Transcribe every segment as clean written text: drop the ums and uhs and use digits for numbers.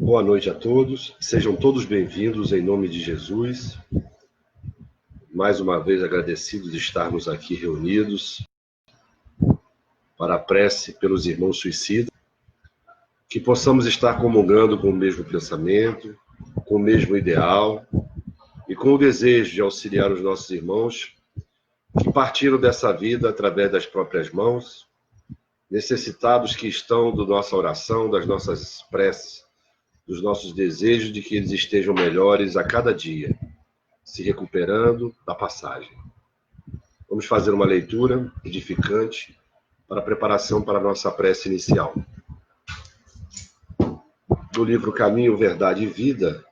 Boa noite a todos, sejam todos bem-vindos em nome de Jesus. Mais uma vez agradecidos de estarmos aqui reunidos para a prece pelos irmãos suicidas, que possamos estar comungando com o mesmo pensamento, com o mesmo ideal e com o desejo de auxiliar os nossos irmãos que partiram dessa vida através das próprias mãos, necessitados que estão da nossa oração, das nossas preces, dos nossos desejos de que eles estejam melhores a cada dia, se recuperando da passagem. Vamos fazer uma leitura edificante para a preparação para a nossa prece inicial. Do livro Caminho, Verdade e Vida,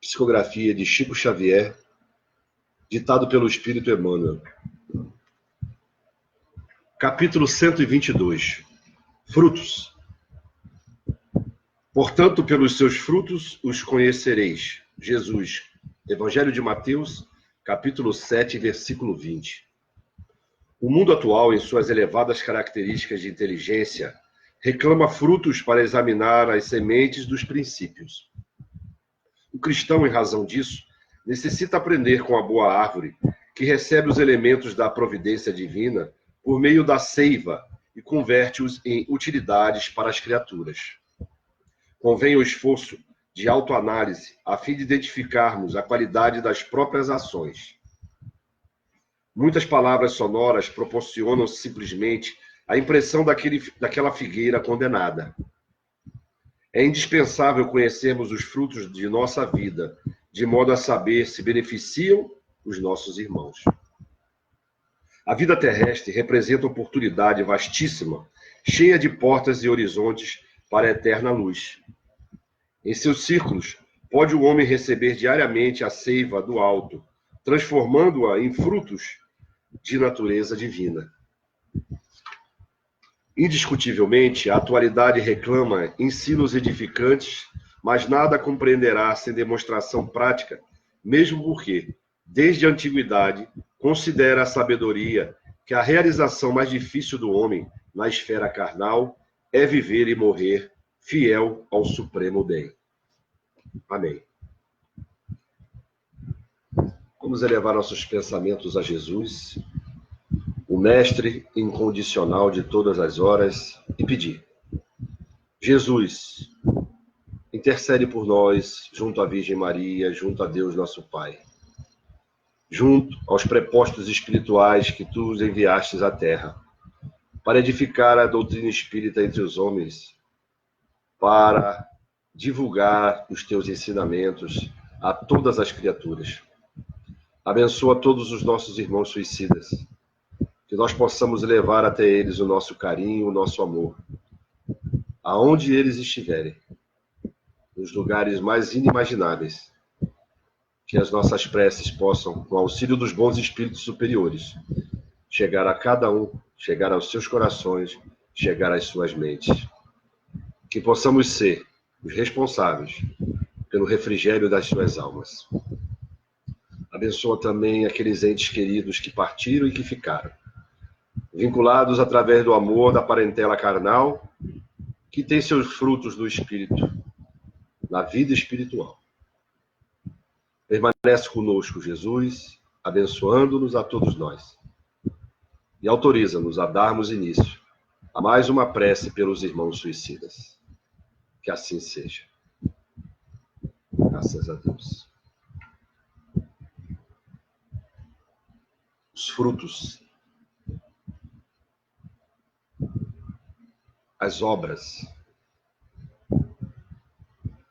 psicografia de Chico Xavier, ditado pelo Espírito Emmanuel. Capítulo 122. Frutos. Portanto, pelos seus frutos os conhecereis. Jesus, Evangelho de Mateus, capítulo 7, versículo 20. O mundo atual, em suas elevadas características de inteligência, reclama frutos para examinar as sementes dos princípios. O cristão, em razão disso, necessita aprender com a boa árvore, que recebe os elementos da providência divina por meio da seiva e converte-os em utilidades para as criaturas. Convém o esforço de autoanálise, a fim de identificarmos a qualidade das próprias ações. Muitas palavras sonoras proporcionam simplesmente a impressão daquela figueira condenada. É indispensável conhecermos os frutos de nossa vida, de modo a saber se beneficiam os nossos irmãos. A vida terrestre representa oportunidade vastíssima, cheia de portas e horizontes para a eterna luz. Em seus círculos, pode o homem receber diariamente a seiva do alto, transformando-a em frutos de natureza divina. Indiscutivelmente, a atualidade reclama ensinos edificantes, mas nada compreenderá sem demonstração prática, mesmo porque, desde a antiguidade, considera a sabedoria que a realização mais difícil do homem na esfera carnal é viver e morrer fiel ao supremo bem. Amém. Vamos elevar nossos pensamentos a Jesus, o Mestre incondicional de todas as horas, e pedir: Jesus, intercede por nós, junto à Virgem Maria, junto a Deus nosso Pai, junto aos prepostos espirituais que tu os enviastes à Terra, para edificar a doutrina espírita entre os homens, para divulgar os teus ensinamentos a todas as criaturas. Abençoa todos os nossos irmãos suicidas, que nós possamos levar até eles o nosso carinho, o nosso amor, aonde eles estiverem, nos lugares mais inimagináveis, que as nossas preces possam, com o auxílio dos bons espíritos superiores, chegar a cada um, chegar aos seus corações, chegar às suas mentes. Que possamos ser os responsáveis pelo refrigério das suas almas. Abençoa também aqueles entes queridos que partiram e que ficaram, vinculados através do amor da parentela carnal, que tem seus frutos no espírito, na vida espiritual. Permanece conosco, Jesus, abençoando-nos a todos nós. E autoriza-nos a darmos início a mais uma prece pelos irmãos suicidas. Que assim seja. Graças a Deus. Os frutos, as obras.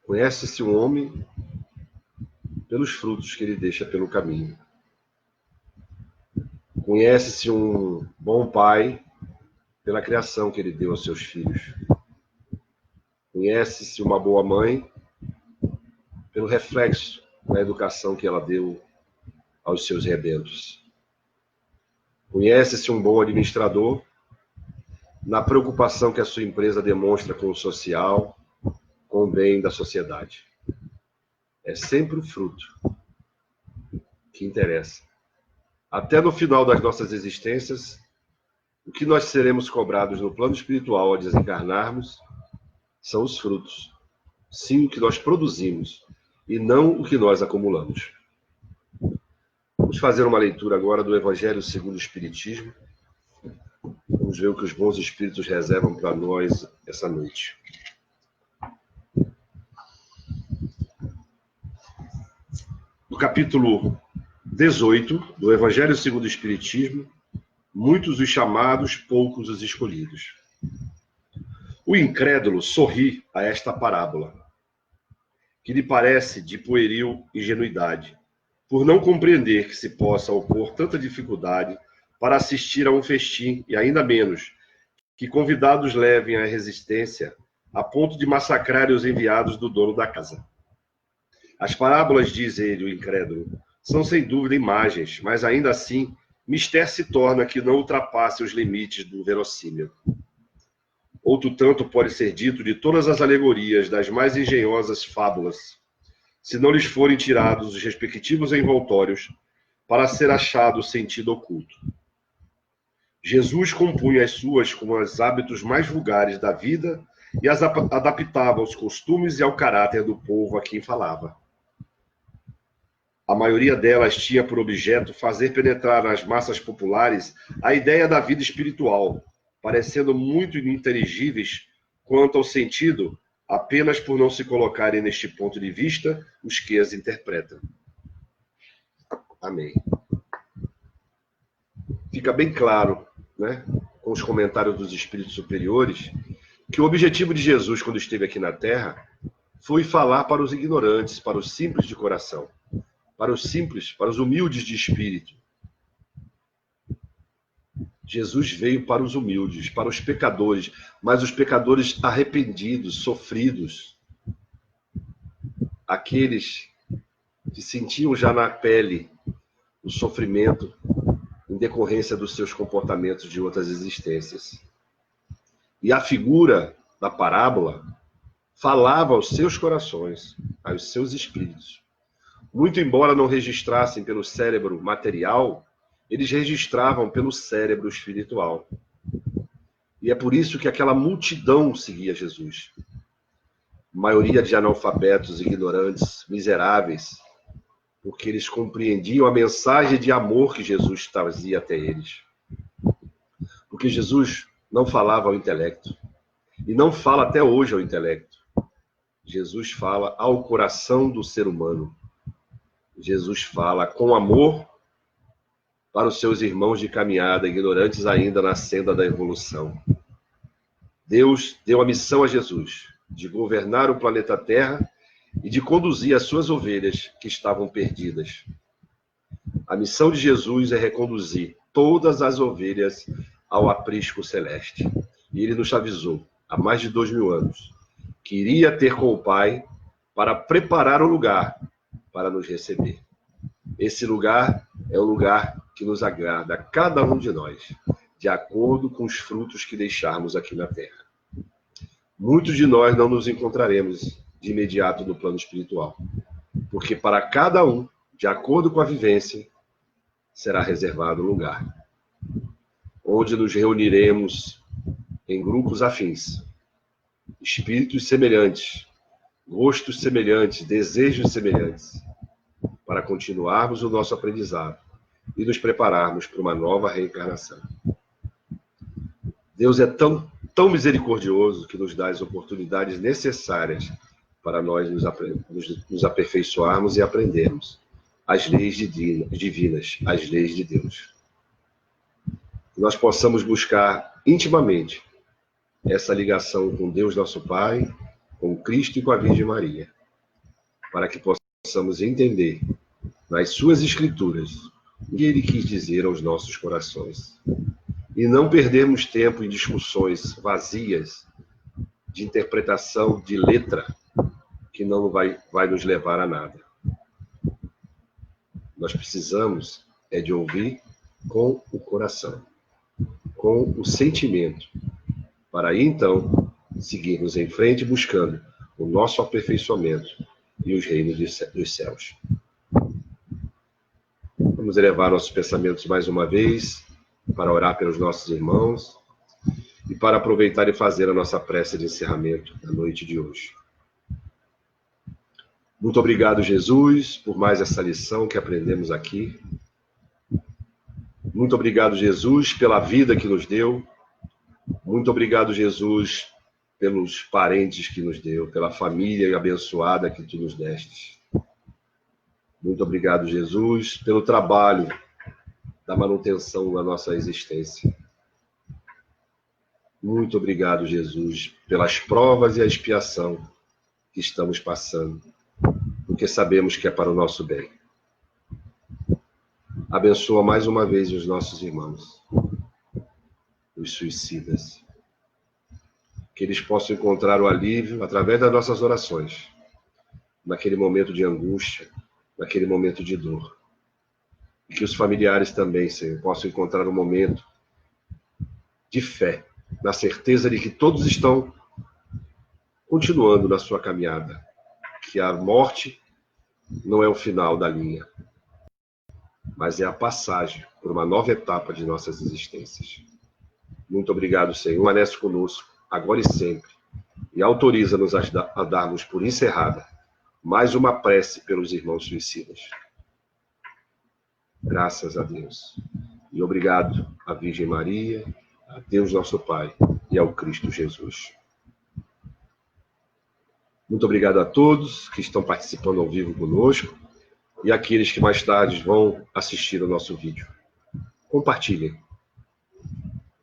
Conhece-se um homem pelos frutos que ele deixa pelo caminho. Conhece-se um bom pai pela criação que ele deu aos seus filhos. Conhece-se uma boa mãe pelo reflexo da educação que ela deu aos seus rebentos. Conhece-se um bom administrador na preocupação que a sua empresa demonstra com o social, com o bem da sociedade. É sempre o fruto que interessa. Até no final das nossas existências, o que nós seremos cobrados no plano espiritual ao desencarnarmos são os frutos. sim o que nós produzimos, e não o que nós acumulamos. Vamos fazer uma leitura agora do Evangelho segundo o Espiritismo. Vamos ver o que os bons espíritos reservam para nós essa noite. No capítulo 18 do Evangelho segundo o Espiritismo, muitos os chamados, poucos os escolhidos. O incrédulo sorri a esta parábola, que lhe parece de pueril ingenuidade, por não compreender que se possa opor tanta dificuldade para assistir a um festim, e ainda menos que convidados levem à resistência a ponto de massacrar os enviados do dono da casa. As parábolas, diz ele, o incrédulo, são sem dúvida imagens, mas ainda assim, mister se torna que não ultrapasse os limites do verossímil. Outro tanto pode ser dito de todas as alegorias das mais engenhosas fábulas, se não lhes forem tirados os respectivos envoltórios para ser achado o sentido oculto. Jesus compunha as suas com os hábitos mais vulgares da vida e as adaptava aos costumes e ao caráter do povo a quem falava. A maioria delas tinha por objeto fazer penetrar nas massas populares a ideia da vida espiritual, parecendo muito ininteligíveis quanto ao sentido, apenas por não se colocarem neste ponto de vista os que as interpretam. Amém. Fica bem claro, né, com os comentários dos espíritos superiores, que o objetivo de Jesus, quando esteve aqui na Terra, foi falar para os ignorantes, para os simples de coração, para os simples, para os humildes de espírito. Jesus veio para os humildes, para os pecadores, mas os pecadores arrependidos, sofridos, aqueles que sentiam já na pele o sofrimento em decorrência dos seus comportamentos de outras existências. E a figura da parábola falava aos seus corações, aos seus espíritos. Muito embora não registrassem pelo cérebro material, eles registravam pelo cérebro espiritual. E é por isso que aquela multidão seguia Jesus. Maioria de analfabetos, ignorantes, miseráveis, porque eles compreendiam a mensagem de amor que Jesus trazia até eles. Porque Jesus não falava ao intelecto, e não fala até hoje ao intelecto. Jesus fala ao coração do ser humano. Jesus fala com amor para os seus irmãos de caminhada, ignorantes ainda na senda da evolução. Deus deu a missão a Jesus de governar o planeta Terra e de conduzir as suas ovelhas que estavam perdidas. A missão de Jesus é reconduzir todas as ovelhas ao aprisco celeste. E ele nos avisou, há mais de 2000 anos, que iria ter com o Pai para preparar o lugar para nos receber. Esse lugar é o lugar que nos agrada a cada um de nós, de acordo com os frutos que deixarmos aqui na Terra. Muitos de nós não nos encontraremos de imediato no plano espiritual, porque para cada um, de acordo com a vivência, será reservado um lugar, onde nos reuniremos em grupos afins, espíritos semelhantes, gostos semelhantes, desejos semelhantes, para continuarmos o nosso aprendizado e nos prepararmos para uma nova reencarnação. Deus é tão misericordioso que nos dá as oportunidades necessárias para nós nos aperfeiçoarmos e aprendermos as leis divinas, as leis de Deus. Que nós possamos buscar intimamente essa ligação com Deus nosso Pai, com Cristo e com a Virgem Maria, para que possamos entender nas suas escrituras o que ele quis dizer aos nossos corações. E não perdermos tempo em discussões vazias de interpretação de letra que não vai nos levar a nada. Nós precisamos de ouvir com o coração, com o sentimento, para aí então seguirmos em frente buscando o nosso aperfeiçoamento e os reinos dos céus. Vamos elevar nossos pensamentos mais uma vez para orar pelos nossos irmãos e para aproveitar e fazer a nossa prece de encerramento da noite de hoje. Muito obrigado, Jesus, por mais essa lição que aprendemos aqui. Muito obrigado, Jesus, pela vida que nos deu. Muito obrigado, Jesus, pelos parentes que nos deu, pela família abençoada que tu nos deste. Muito obrigado, Jesus, pelo trabalho da manutenção da nossa existência. Muito obrigado, Jesus, pelas provas e a expiação que estamos passando, porque sabemos que é para o nosso bem. Abençoa mais uma vez os nossos irmãos, os suicidas, que eles possam encontrar o alívio através das nossas orações, naquele momento de angústia, naquele momento de dor. E que os familiares também, Senhor, possam encontrar um momento de fé, na certeza de que todos estão continuando na sua caminhada, que a morte não é o final da linha, mas é a passagem por uma nova etapa de nossas existências. Muito obrigado, Senhor. Permanece conosco, agora e sempre, e autoriza-nos a darmos por encerrada mais uma prece pelos irmãos suicidas. Graças a Deus. E obrigado à Virgem Maria, a Deus nosso Pai e ao Cristo Jesus. Muito obrigado a todos que estão participando ao vivo conosco e aqueles que mais tarde vão assistir o nosso vídeo. Compartilhem,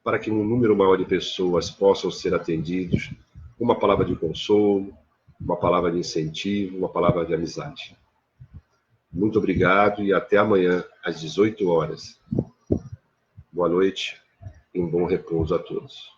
para que um número maior de pessoas possam ser atendidos com uma palavra de consolo, uma palavra de incentivo, uma palavra de amizade. Muito obrigado e até amanhã, às 18 horas. Boa noite e um bom repouso a todos.